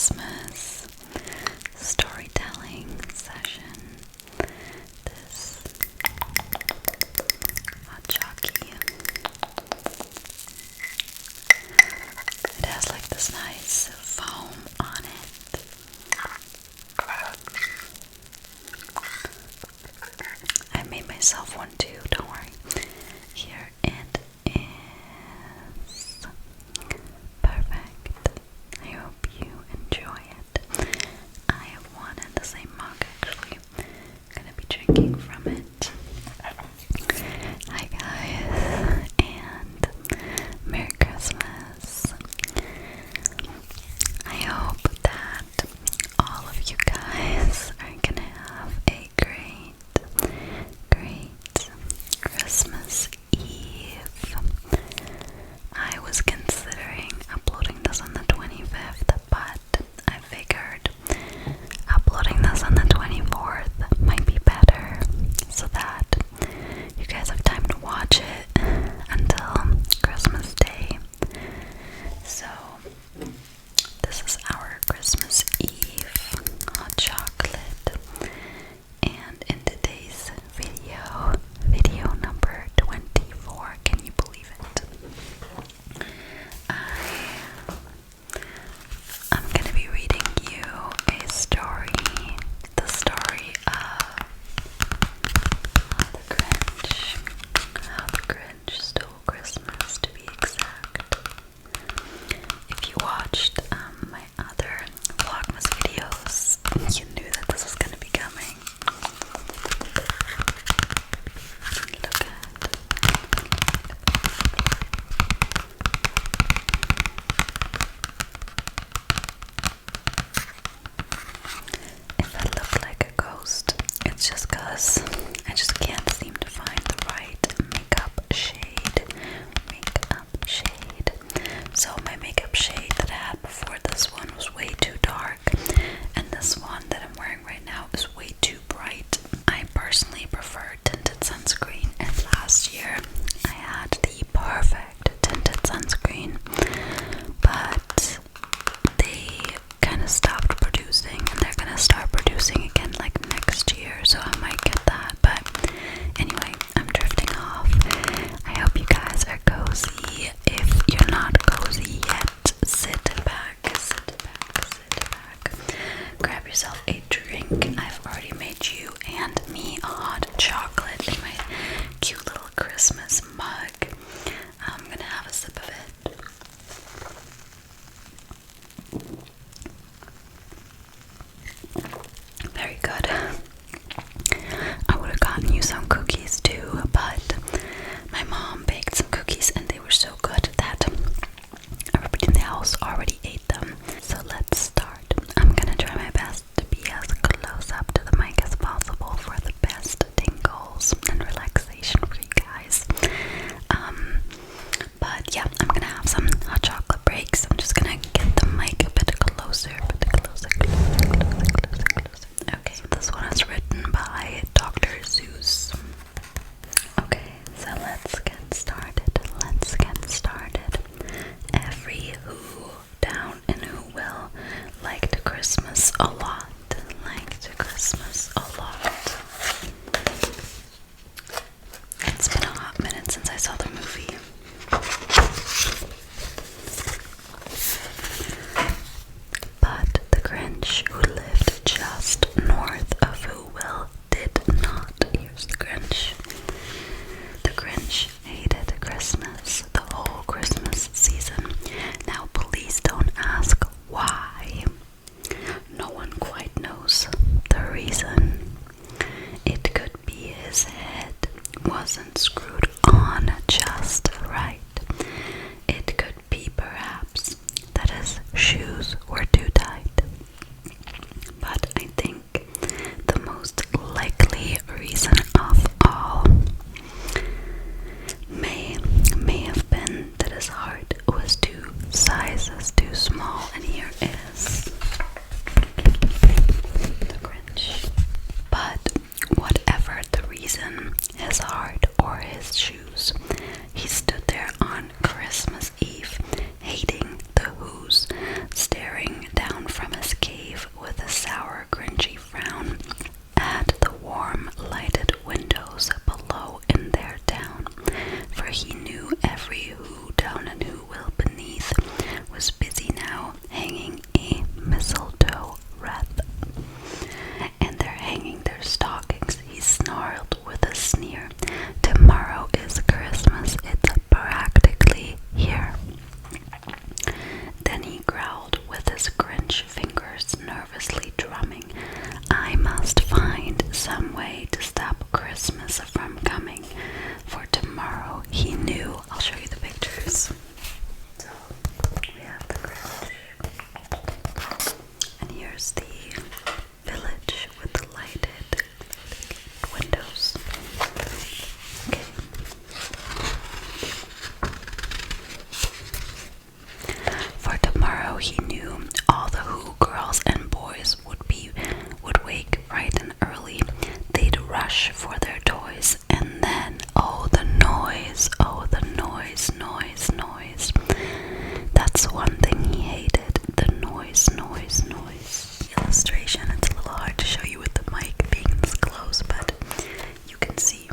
Christmas storytelling session. This hot chalky. It has like this nice foam on it. I made myself one too, don't worry. Here it is. Perfect. I hope you enjoy it. I have one in the same mug actually. I'm gonna be drinking from it. Hi guys, and Merry Christmas. I hope that all of you guys are gonna have a great Christmas Eve. I was considering uploading this on the 25th, but I figured uploading this on the 24th might be better so that you guys have time to watch it until Christmas Day. So this is our Christmas Eve hot chocolate, and in today's video number 24, can you believe it? I'm gonna be reading you a story, the story of how the Grinch stole Christmas, to be exact. If you watched my other Vlogmas videos, you knew that this was gonna be coming. Look at. If I look like a ghost, it's just cause I just can't seem to find the right makeup shade. So my makeup shade that I had before this one was way too dark, and this one that I'm wearing right now is way too bright. I personally prefer tinted sunscreen, and last year I had the perfect tinted sunscreen, but they kind of stopped producing, and they're gonna start producing again like next year, so I might get that. But anyway, I'm drifting off. I hope you guys are cozy. If you're not cozy yet, sit back, grab yourself a drink. I've already made you and me a hot chocolate in my cute little Christmas mug. I'm gonna have a sip of it. Very good. I would have gotten you some cookies too, but my mom baked some cookies and they were so good that everybody in the house already ate them. So let's start. I'm gonna try my best to be as close up to the mic as possible for the best tingles and relaxation for you guys. But yeah, I'm gonna have some hot chocolate breaks. I'm just gonna get the mic a bit closer. Okay, so this one is written by Dr. Zeus. Okay, so let's get started. Every who down and who will liked Christmas a lot. It's been a hot minute since I saw the movie. But the Grinch who lived just north of Whoville did not. Here's the Grinch. The Grinch hated Christmas the whole Christmas season. Now please don't ask why. No one quite knows the reason. It could be his head wasn't screwed on just right. It could be perhaps that his shoes were too tight. But I think the most likely reason of all may have been that his heart was 2 sizes too small. And here is the Grinch. But whatever the reason, his heart or his shoes, he stood there on Christmas Eve, hating the Who's, staring his Grinch fingers nervously drumming. I must find some way to stop Christmas from coming. For tomorrow he knew. I'll show you the pictures. So we have the Grinch. And here's the village with the lighted windows. Okay. For tomorrow he knew all the Who girls and boys would wake bright and early. They'd rush for their toys, and then oh the noise, noise. That's one thing he hated, the noise. Illustration, it's a little hard to show you with the mic being this close, but you can see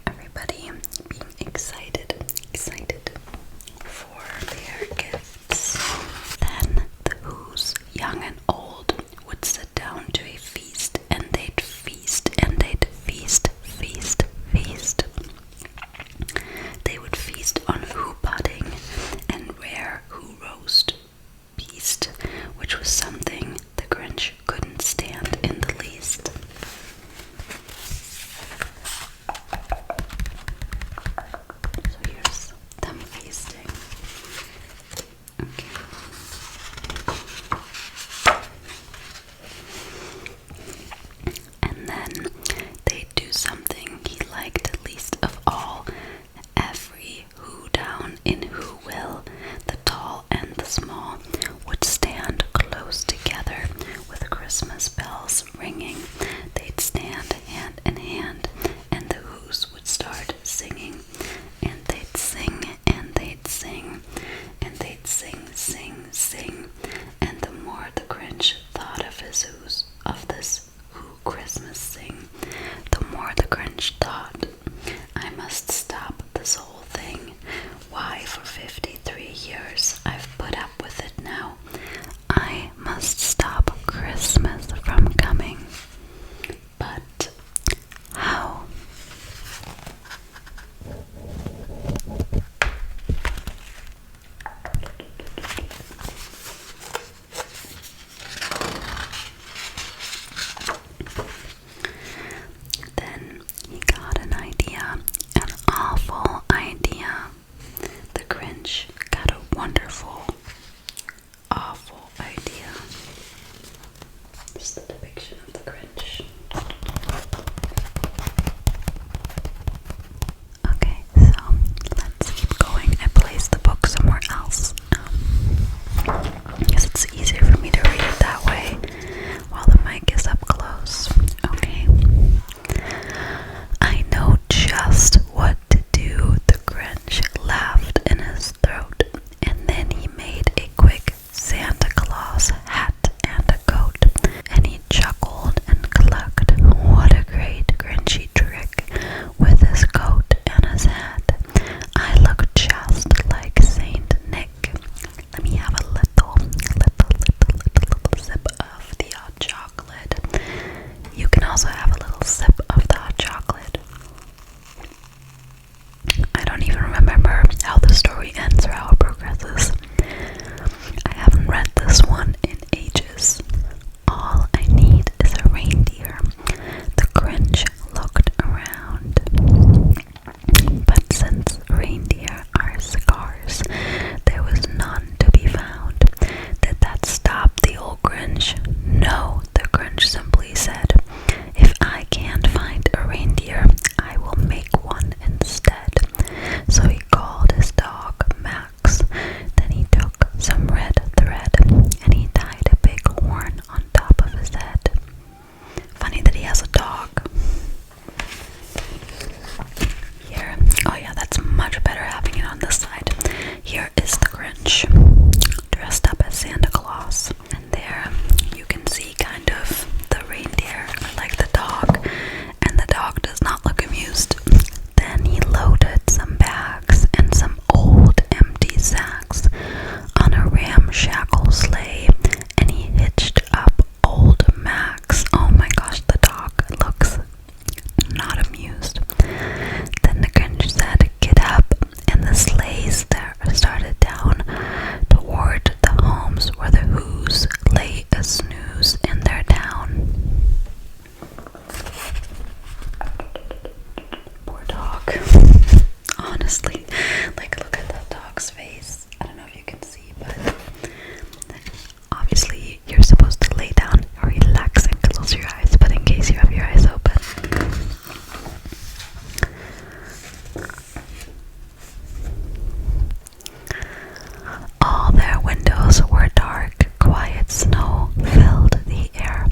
everybody being excited for their gifts. Then the Who's, young and old, would sit down to a feast, and they'd feast. They would feast on Who pudding and rare Who roast beast, which was something the Grinch couldn't stand in the least. So here's them feasting. Okay. And then they'd do something he liked least of all. Every Who down in Whoville, the tall and the small, would stand close together with Christmas bells ringing. They'd stand hand in hand, and the Who's would start singing. And they'd sing, and they'd sing, and they'd sing. And the more the Grinch thought of his Who's, of this Who Christmas sing, the more the Grinch thought, I must stop this whole thing. Why, for 53 years I've put up with it now. I must stop Christmas from coming. But how? Then he got an idea, an awful idea. The Grinch got a wonderful, awful idea. This is the depiction of the Grinch. Okay, so let's keep going. I placed the book somewhere else. Because it's easier for me to read it that way while the mic is up close. Okay. I know just what to do. The Grinch laughed in his throat, and then he relaxed face. I don't know if you can see, but obviously you're supposed to lay down or relax and close your eyes, but in case you have your eyes open. All their windows were dark, quiet snow filled the air.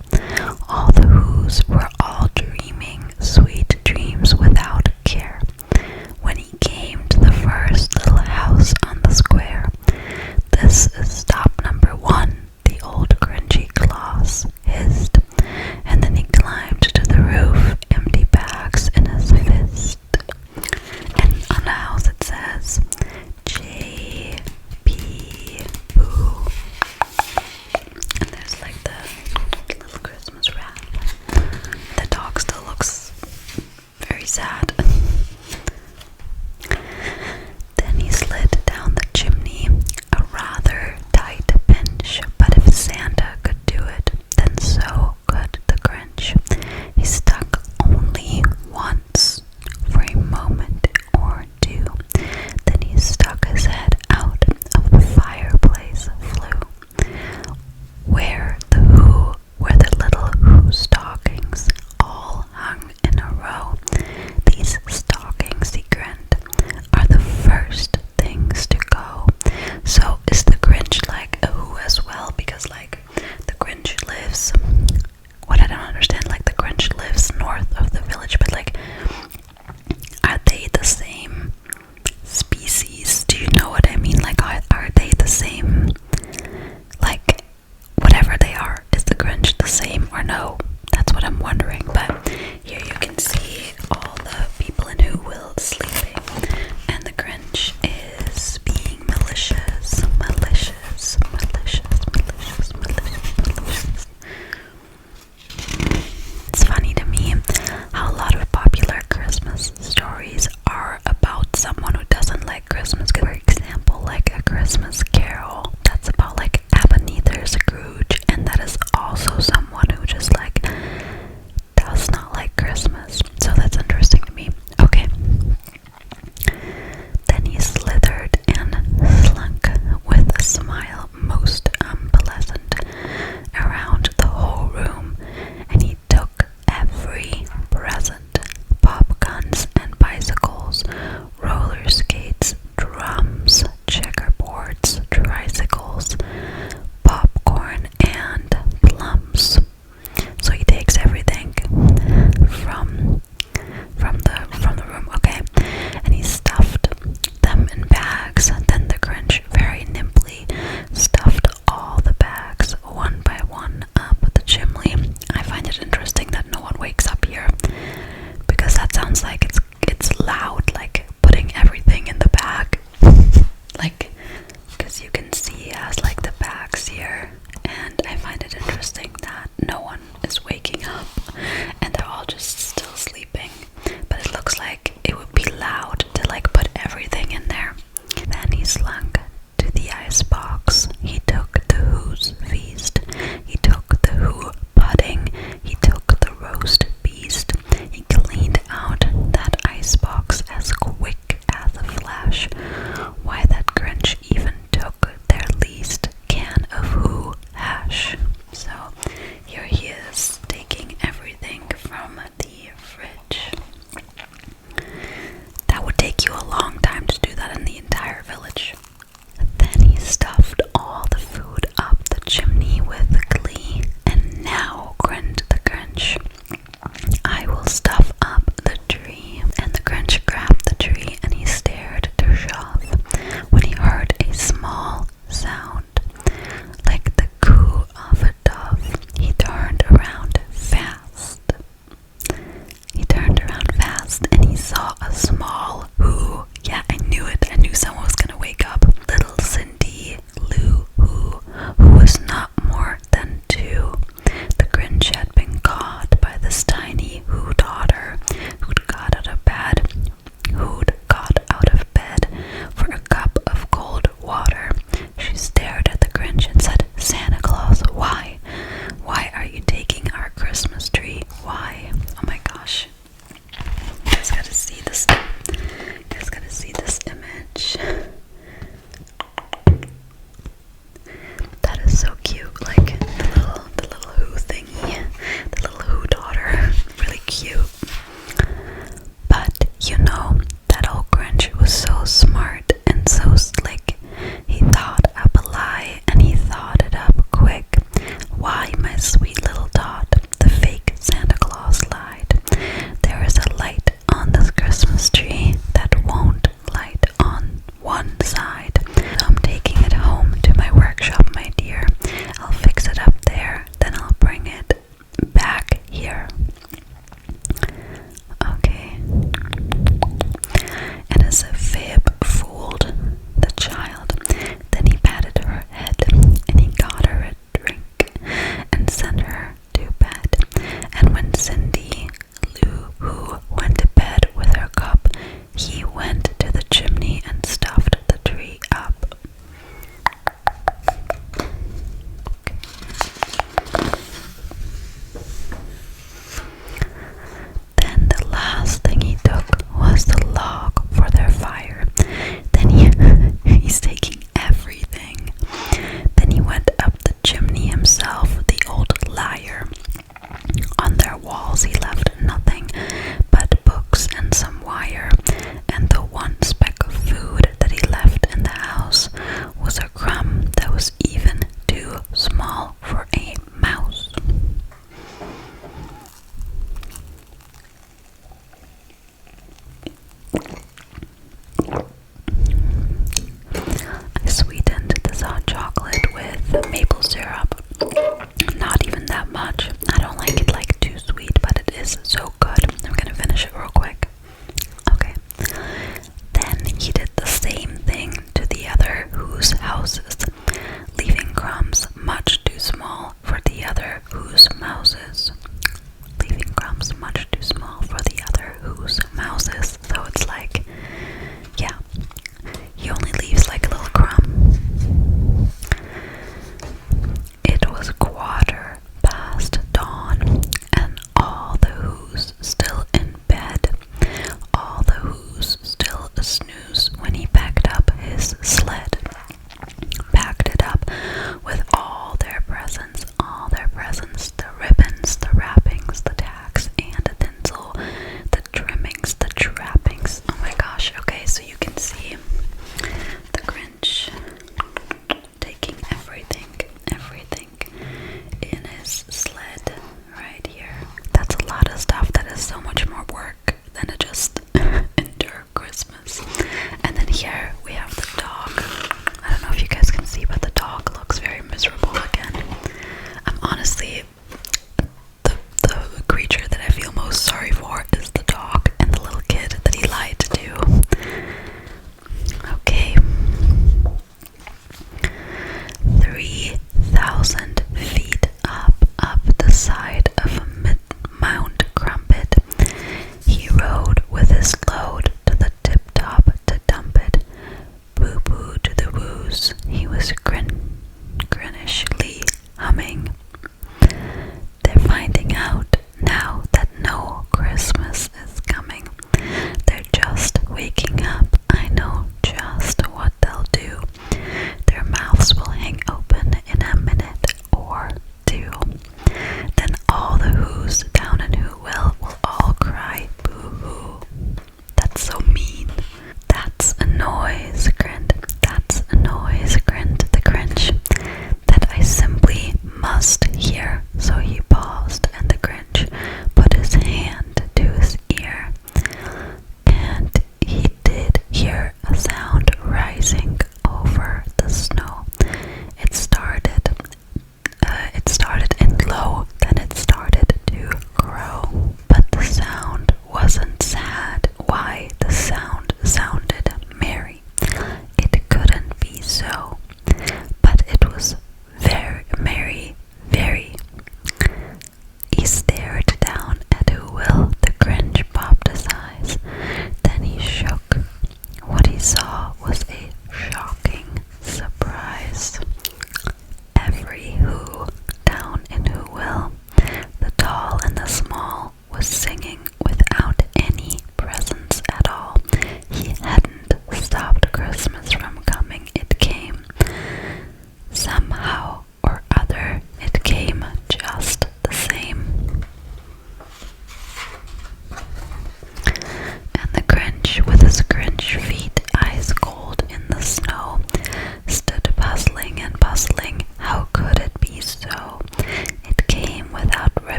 All the Whos were all dreaming sweet dreams without care. When he came to the first little house on the square, "This is stop number 1, the old Grinchy Claus hissed, and then he climbed to the roof, empty bags in his fist." And on the house it says, J.P. Boo. And there's like the little Christmas wrap. The dog still looks very sad. Then he slid down the chimney, a rather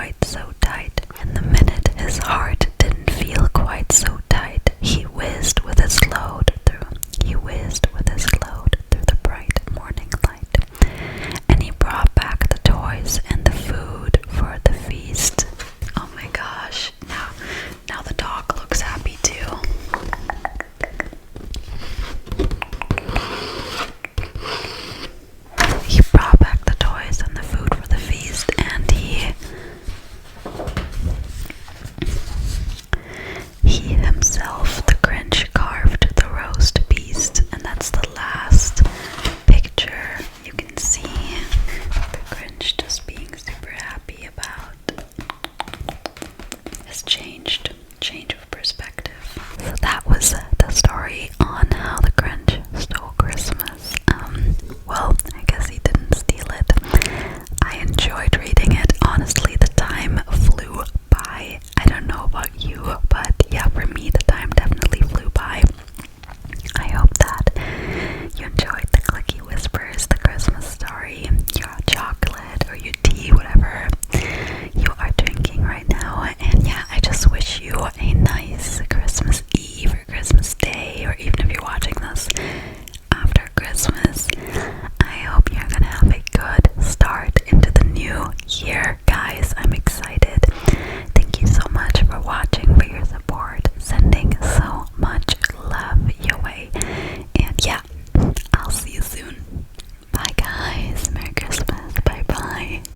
quite so tight. And the minute his heart didn't feel quite so tight, he whizzed with his load through the bright morning light. And he brought back the toys and the food for the feast. Oh my gosh, now the dog looks happy too. He brought back the toys and the food for the feast, and he himself, the Grinch, carved the roast beast, and that's the last picture you can see. The Grinch just being super happy about his change of perspective. So that was the story on how the Grinch stole Christmas. Well, I guess he didn't steal it. I enjoyed reading it. Honestly, the time flew by. I don't know about you, but yeah, for me the time definitely flew by. I hope that you enjoyed the clicky whispers, the Christmas story, your chocolate or your tea, whatever you are drinking right now. And yeah, I just wish you a nice Christmas Eve or Christmas Day, or even if you're watching this